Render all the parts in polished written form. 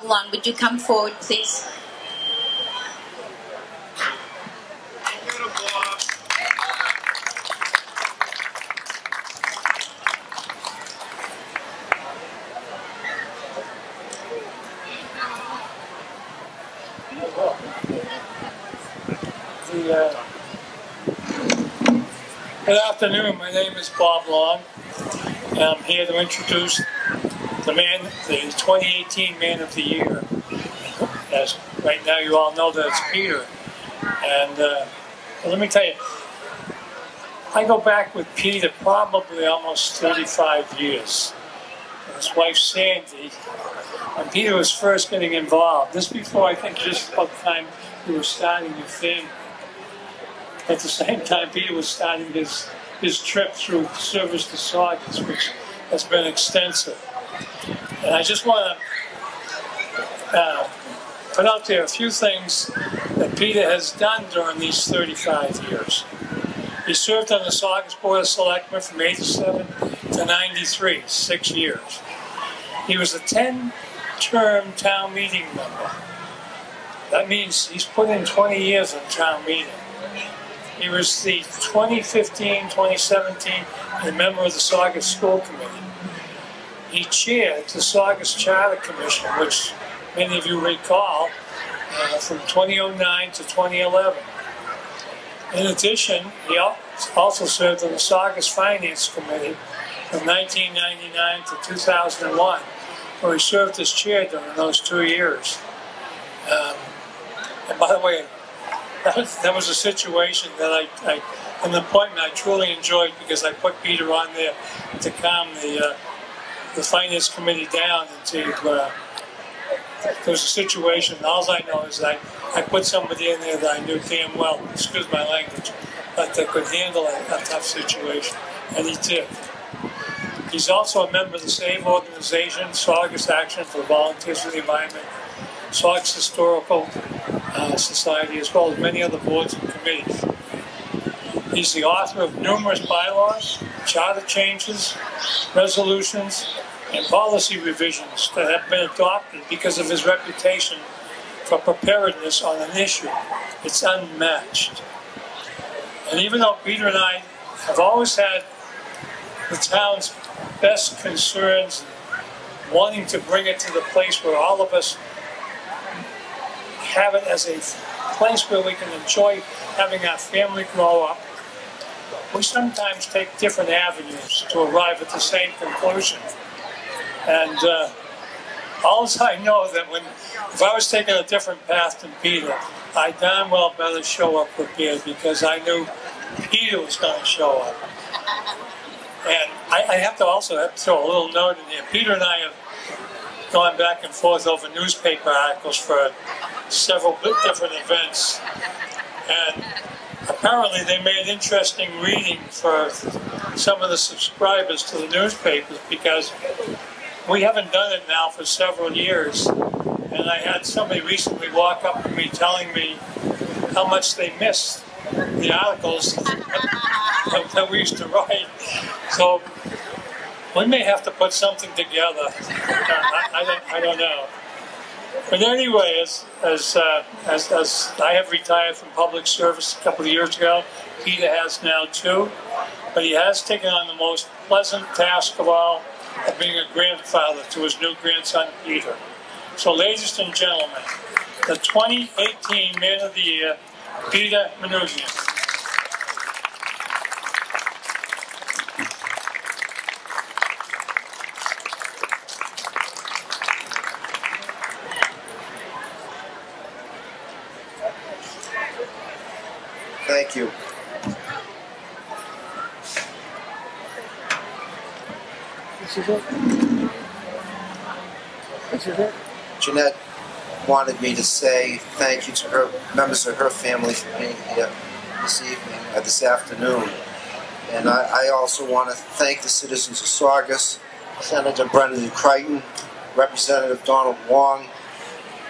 Long. Would you come forward, please? Good afternoon, my name is Bob Long, and I'm here to introduce the 2018 Man of the Year. As right now you all know that it's Peter. And let me tell you, I go back with Peter probably almost 35 years. His wife Sandy, when Peter was first getting involved, this before I think just about the time he was starting his family. At the same time, Peter was starting his trip through service to Saugus, which has been extensive. And I just want to put out there a few things that Peter has done during these 35 years. He served on the Saugus Board of Selectmen from 87 to 93, 6 years. He was a 10-term town meeting member. That means he's put in 20 years in town meeting. He was the 2015-2017 a member of the Saugus School Committee. He chaired the Saugus Charter Commission, which many of you recall, from 2009 to 2011. In addition, he also served on the Saugus Finance Committee from 1999 to 2001, where he served as chair during those 2 years. And by the way, that was a situation that an appointment I truly enjoyed because I put Peter on there to calm the finance committee down until there was a situation. All I know is I put somebody in there that I knew damn well, excuse my language, but that could handle a tough situation, and he did. He's also a member of the SAVE organization, Saugus Action for Volunteers for the Environment, Saugus Historical Society, as well as many other boards and committees. He's the author of numerous bylaws, charter changes, resolutions, and policy revisions that have been adopted because of his reputation for preparedness on an issue. It's unmatched. And even though Peter and I have always had the town's best concerns, wanting to bring it to the place where all of us have it as a place where we can enjoy having our family grow up, we sometimes take different avenues to arrive at the same conclusion. And all I know that if I was taking a different path than Peter, I damn well better show up prepared because I knew Peter was going to show up. And I have to also throw a little note in here. Peter and I have gone back and forth over newspaper articles for several different events, and apparently they made interesting reading for some of the subscribers to the newspapers because we haven't done it now for several years. And I had somebody recently walk up to me telling me how much they missed the articles that we used to write. So we may have to put something together. I don't know. But anyway, as I have retired from public service a couple of years ago, Peter has now too. But he has taken on the most pleasant task of all, of being a grandfather to his new grandson, Peter. So ladies and gentlemen, the 2018 Man of the Year, Peter Manoogian. Thank you. This is it. This is it. Jeanette wanted me to say thank you to her members of her family for being here this evening, this afternoon. And I also want to thank the citizens of Saugus, Senator Brendan Crichton, Representative Donald Wong,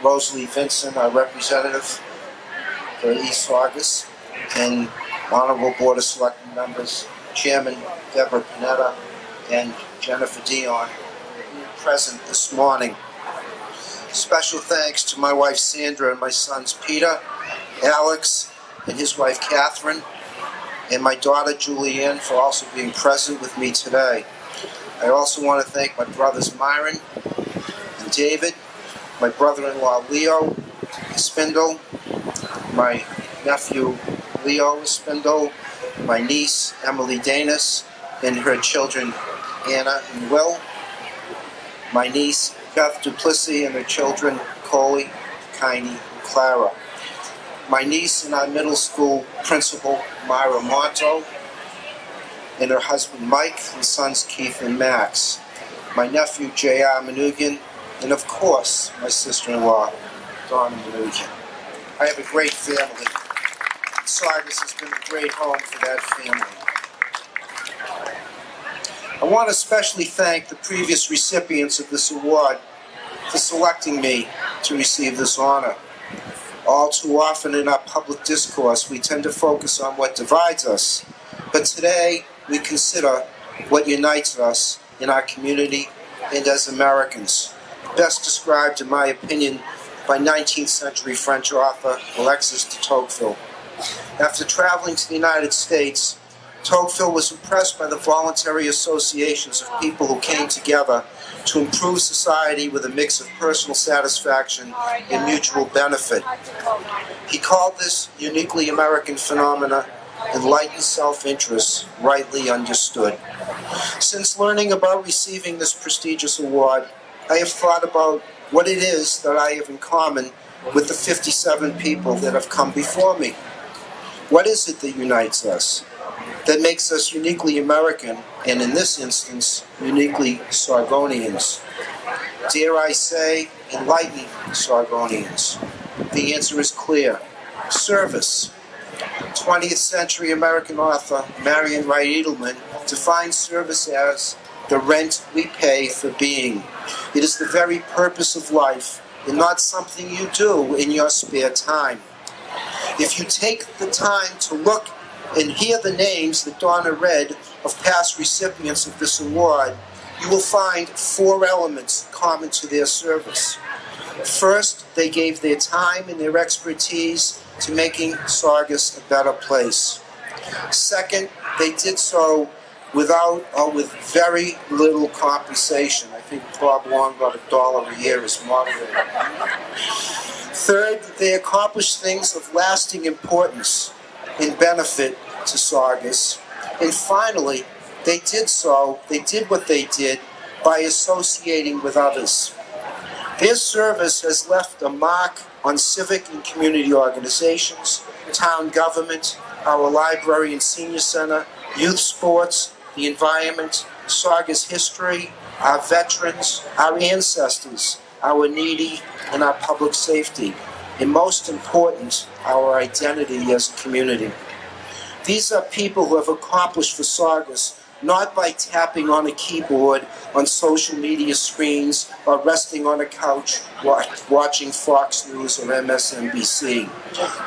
Rosalie Vincent, our representative for East Saugus, and Honorable Board of Selectmen members, Chairman Deborah Panetta and Jennifer Dion, present this morning. Special thanks to my wife Sandra and my sons Peter, Alex, and his wife Catherine, and my daughter Julianne for also being present with me today. I also want to thank my brothers Myron and David, my brother-in-law Leo Spindle, my nephew Leo Spindle, my niece Emily Danis, and her children Anna and Will, my niece Beth Duplessis and her children Coley, Kiney, and Clara, my niece and our middle school principal Myra Monto, and her husband Mike and sons Keith and Max, my nephew J.R. Manoogian, and of course my sister-in-law Donna Manoogian. I have a great family. Saugus has been a great home for that family. I want to especially thank the previous recipients of this award for selecting me to receive this honor. All too often in our public discourse, we tend to focus on what divides us, but today we consider what unites us in our community and as Americans, best described, in my opinion, by 19th century French author Alexis de Tocqueville. After traveling to the United States, Tocqueville was impressed by the voluntary associations of people who came together to improve society with a mix of personal satisfaction and mutual benefit. He called this uniquely American phenomena enlightened self-interest, rightly understood. Since learning about receiving this prestigious award, I have thought about what it is that I have in common with the 57 people that have come before me. What is it that unites us, that makes us uniquely American, and in this instance, uniquely Sargonians? Dare I say, enlightened Sargonians? The answer is clear: service. 20th century American author Marion Wright Edelman defines service as the rent we pay for being. It is the very purpose of life and not something you do in your spare time. If you take the time to look and hear the names that Donna read of past recipients of this award, you will find 4 elements common to their service. First, they gave their time and their expertise to making Saugus a better place. Second, they did so without or with very little compensation. I think Bob Long got $1 a year as moderator. Third, they accomplished things of lasting importance and benefit to Saugus. And finally, they did what they did by associating with others. Their service has left a mark on civic and community organizations, town government, our library and senior center, youth sports, the environment, Saugus history, our veterans, our ancestors, our needy, and our public safety, and most important, our identity as a community. These are people who have accomplished for Saugus not by tapping on a keyboard on social media screens or resting on a couch watching Fox News or MSNBC.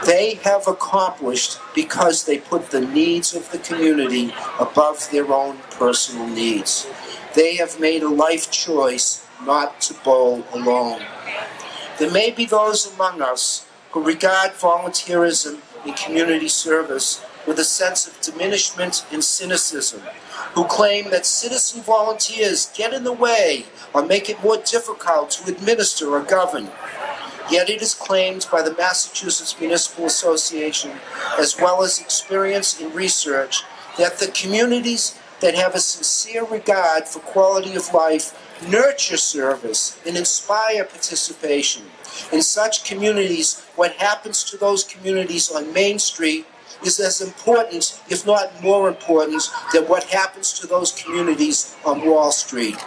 They have accomplished because they put the needs of the community above their own personal needs. They have made a life choice not to bowl alone. There may be those among us who regard volunteerism and community service with a sense of diminishment and cynicism, who claim that citizen volunteers get in the way or make it more difficult to administer or govern. Yet it is claimed by the Massachusetts Municipal Association, as well as experience in research, that the communities that have a sincere regard for quality of life nurture service and inspire participation. In such communities, what happens to those communities on Main Street is as important, if not more important, than what happens to those communities on Wall Street.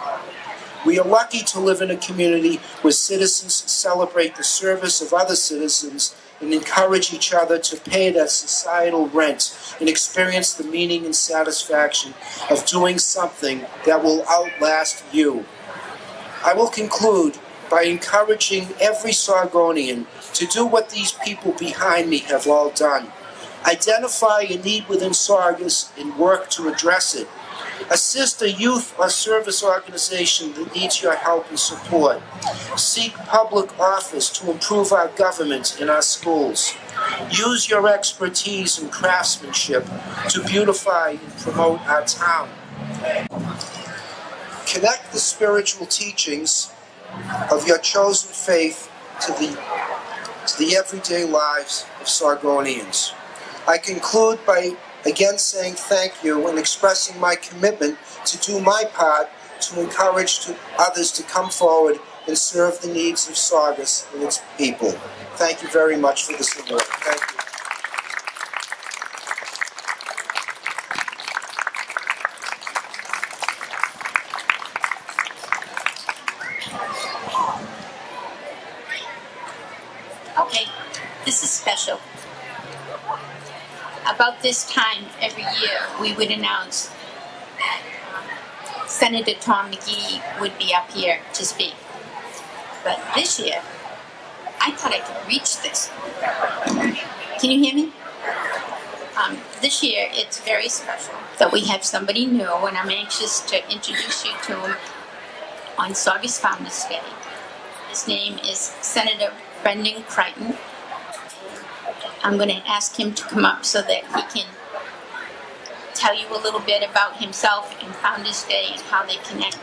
We are lucky to live in a community where citizens celebrate the service of other citizens and encourage each other to pay that societal rent and experience the meaning and satisfaction of doing something that will outlast you. I will conclude by encouraging every Sargonian to do what these people behind me have all done. Identify a need within Saugus and work to address it. Assist a youth or service organization that needs your help and support. Seek public office to improve our government in our schools. Use your expertise and craftsmanship to beautify and promote our town. Connect the spiritual teachings of your chosen faith to the everyday lives of Sargonians. I conclude by again saying thank you and expressing my commitment to do my part to encourage others to come forward and serve the needs of Saugus and its people. Thank you very much for this award. Thank you. Okay, this is special. About this time every year, we would announce that Senator Tom McGee would be up here to speak. But this year, I thought I could reach this. Can you hear me? This year, it's very special that we have somebody new, and I'm anxious to introduce you to him on Saugus Founders Day. His name is Senator Brendan Crichton. I'm going to ask him to come up so that he can tell you a little bit about himself and Founders Day and how they connect.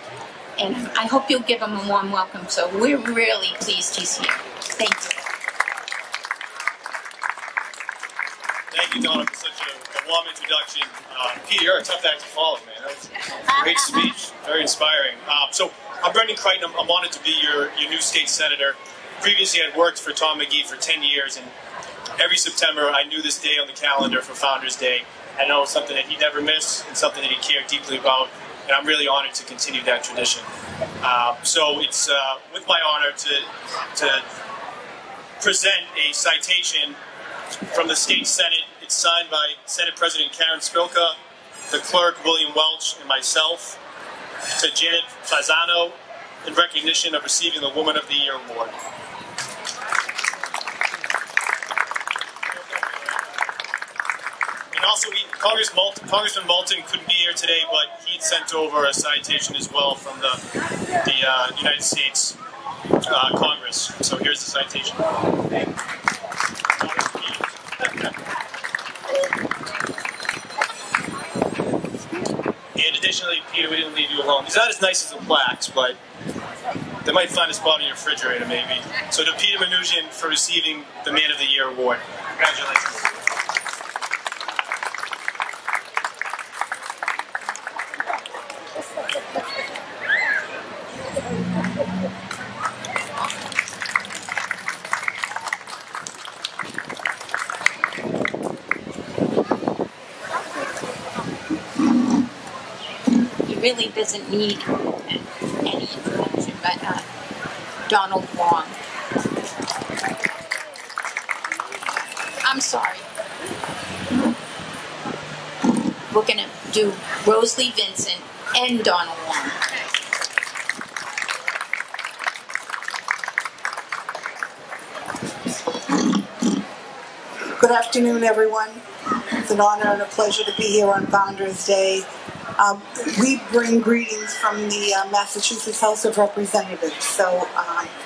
And I hope you'll give him a warm welcome. So we're really pleased he's here. Thank you. Thank you, Donna, for such a warm introduction. Peter, you're a tough act to follow, man. That was a great speech, very inspiring. So I'm Brendan Crichton. I'm honored to be your new state senator. Previously, I'd worked for Tom McGee for 10 years, and every September, I knew this day on the calendar for Founders Day. I know it's something that he'd never miss and something that he cared deeply about, and I'm really honored to continue that tradition. So it's with my honor to present a citation from the State Senate. It's signed by Senate President Karen Spilka, the clerk William Welch, and myself, to Janet Fasano in recognition of receiving the Woman of the Year Award. And also, Congressman Moulton couldn't be here today, but he sent over a citation as well from the United States Congress. So here's the citation. And additionally, Peter, we didn't leave you alone. He's not as nice as the plaques, but they might find a spot in your refrigerator, maybe. So to Peter Manoogian for receiving the Man of the Year award. Congratulations. Really doesn't need any introduction, but Donald Wong. I'm sorry. We're going to do Rosalie Vincent and Donald Wong. Good afternoon, everyone. It's an honor and a pleasure to be here on Founders Day. We bring greetings from the Massachusetts House of Representatives. So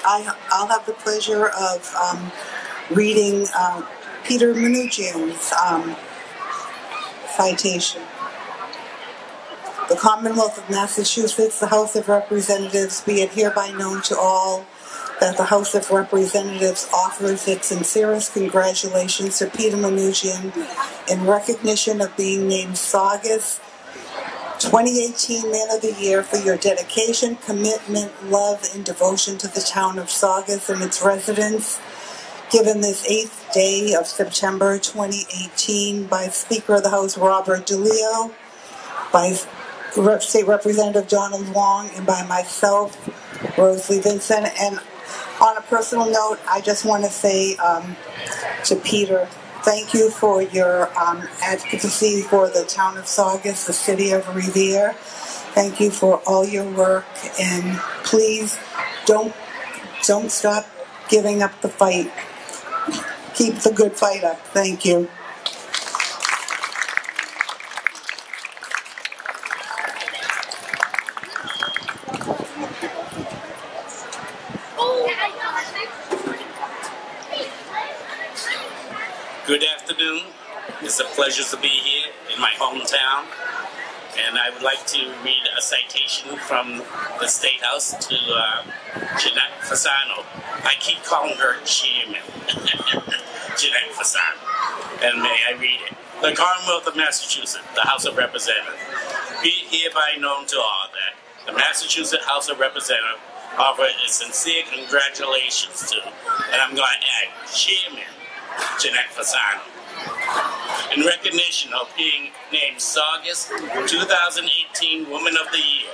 I'll have the pleasure of reading Peter Manoogian's citation. The Commonwealth of Massachusetts, the House of Representatives, be it hereby known to all that the House of Representatives offers its sincerest congratulations to Peter Manoogian in recognition of being named Saugus 2018 Man of the Year for your dedication, commitment, love, and devotion to the town of Saugus and its residents, given this 8th day of September 2018 by Speaker of the House Robert DeLeo, by State Representative Donald Wong, and by myself, Rosalie Vincent. And on a personal note, I just want to say to Peter, thank you for your advocacy for the town of Saugus, the city of Revere. Thank you for all your work, and please don't stop giving up the fight. Keep the good fight up. Thank you. afternoon. It's a pleasure to be here in my hometown. And I would like to read a citation from the State House to Jeanette Fasano. I keep calling her Chairman. Jeanette Fasano. And may I read it? The Commonwealth of Massachusetts, the House of Representatives. Be it hereby known to all that the Massachusetts House of Representatives offer its sincere congratulations to, and I'm going to add, Chairman Jeanette Fasano, in recognition of being named Saugus 2018 Woman of the Year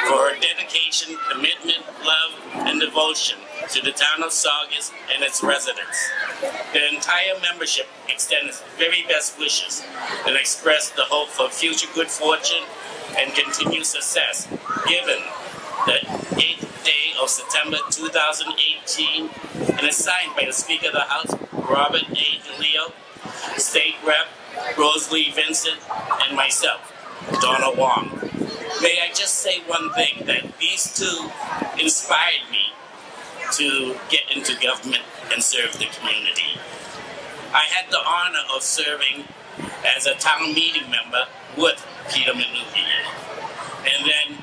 for her dedication, commitment, love, and devotion to the town of Saugus and its residents. The entire membership extends very best wishes and express the hope for future good fortune and continued success, given the 8th day of September 2018, and is signed by the Speaker of the House, Robert A. DeLeo, State Rep. Rosalie Vincent, and myself, Donna Wong. May I just say one thing, that these two inspired me to get into government and serve the community. I had the honor of serving as a town meeting member with Peter Manoogian. And then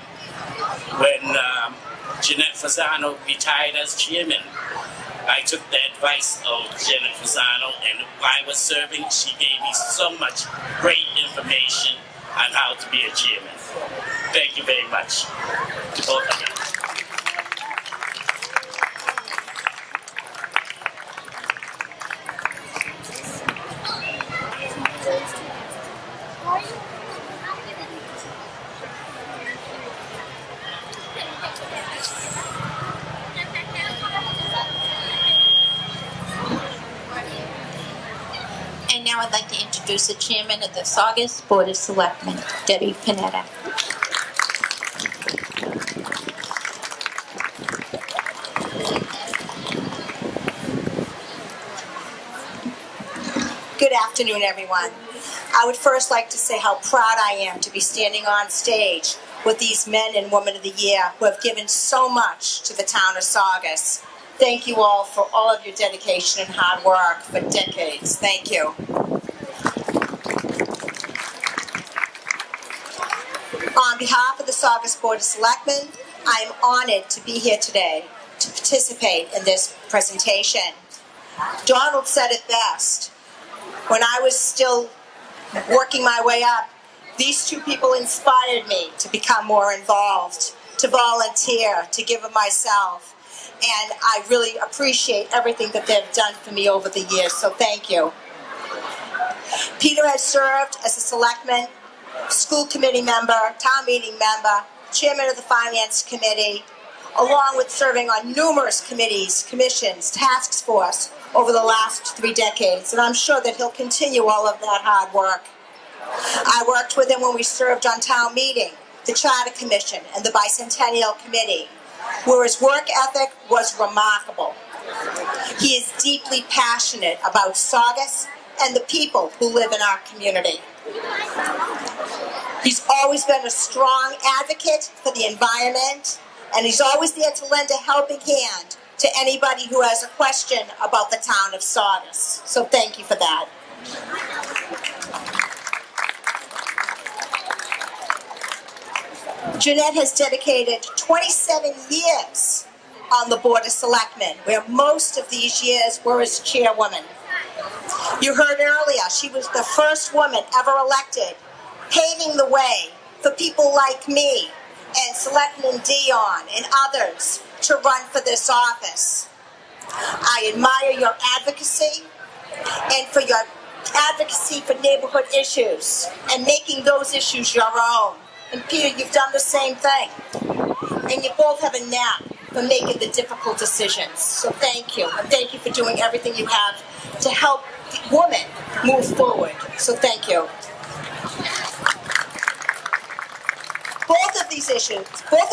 when Jeanette Fasano retired as chairman, I took the advice of Jeanette Fasano, and while I was serving, she gave me so much great information on how to be a chairman. Thank you very much to both of you. And now I'd like to introduce the chairman of the Saugus Board of Selectmen, Debbie Panetta. Good afternoon, everyone. I would first like to say how proud I am to be standing on stage with these men and women of the year who have given so much to the town of Saugus. Thank you all for all of your dedication and hard work for decades. Thank you. On behalf of the Saugus Board of Selectmen, I am honored to be here today to participate in this presentation. Donald said it best. When I was still working my way up, these two people inspired me to become more involved, to volunteer, to give of myself. And I really appreciate everything that they've done for me over the years, so thank you. Peter has served as a selectman, school committee member, town meeting member, chairman of the finance committee, along with serving on numerous committees, commissions, task force over the last 3 decades, and I'm sure that he'll continue all of that hard work. I worked with him when we served on town meeting, the Charter Commission, and the Bicentennial Committee, where his work ethic was remarkable. He is deeply passionate about Saugus and the people who live in our community. He's always been a strong advocate for the environment, and he's always there to lend a helping hand to anybody who has a question about the town of Saugus. So thank you for that. Jeanette has dedicated 27 years on the Board of Selectmen, where most of these years were as chairwoman. You heard earlier, she was the first woman ever elected, paving the way for people like me and Selectman Dion and others to run for this office. I admire your advocacy and for your advocacy for neighborhood issues and making those issues your own. And Peter, you've done the same thing. And you both have a knack for making the difficult decisions. So thank you. And thank you for doing everything you have to help women move forward. So thank you. Both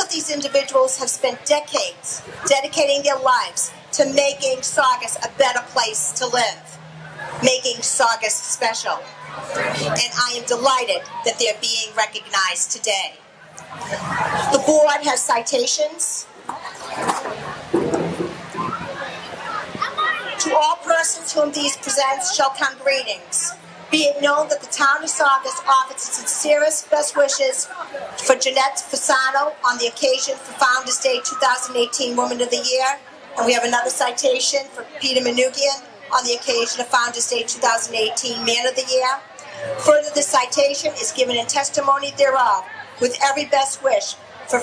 of these individuals have spent decades dedicating their lives to making Saugus a better place to live, making Saugus special. And I am delighted that they're being recognized today. The board has citations. To all persons whom these presents shall come greetings. Be it known that the town of Saugus offers its sincerest best wishes for Jeanette Fasano on the occasion for Founders Day 2018 Woman of the Year. And we have another citation for Peter Manoogian on the occasion of Founders Day 2018 Man of the Year. Further, the citation is given in testimony thereof with every best wish for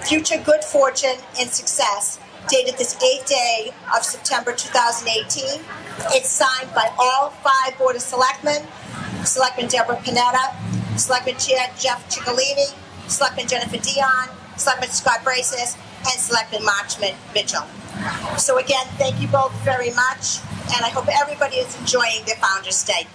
future good fortune and success, dated this 8th day of September 2018. It's signed by all 5 Board of Selectmen, Selectman Deborah Panetta, Selectman Chair Jeff Ciccolini, Selectman Jennifer Dion, Selectman Scott Braces, and Selectman Marchman Mitchell. So again, thank you both very much, and I hope everybody is enjoying their Founders Day.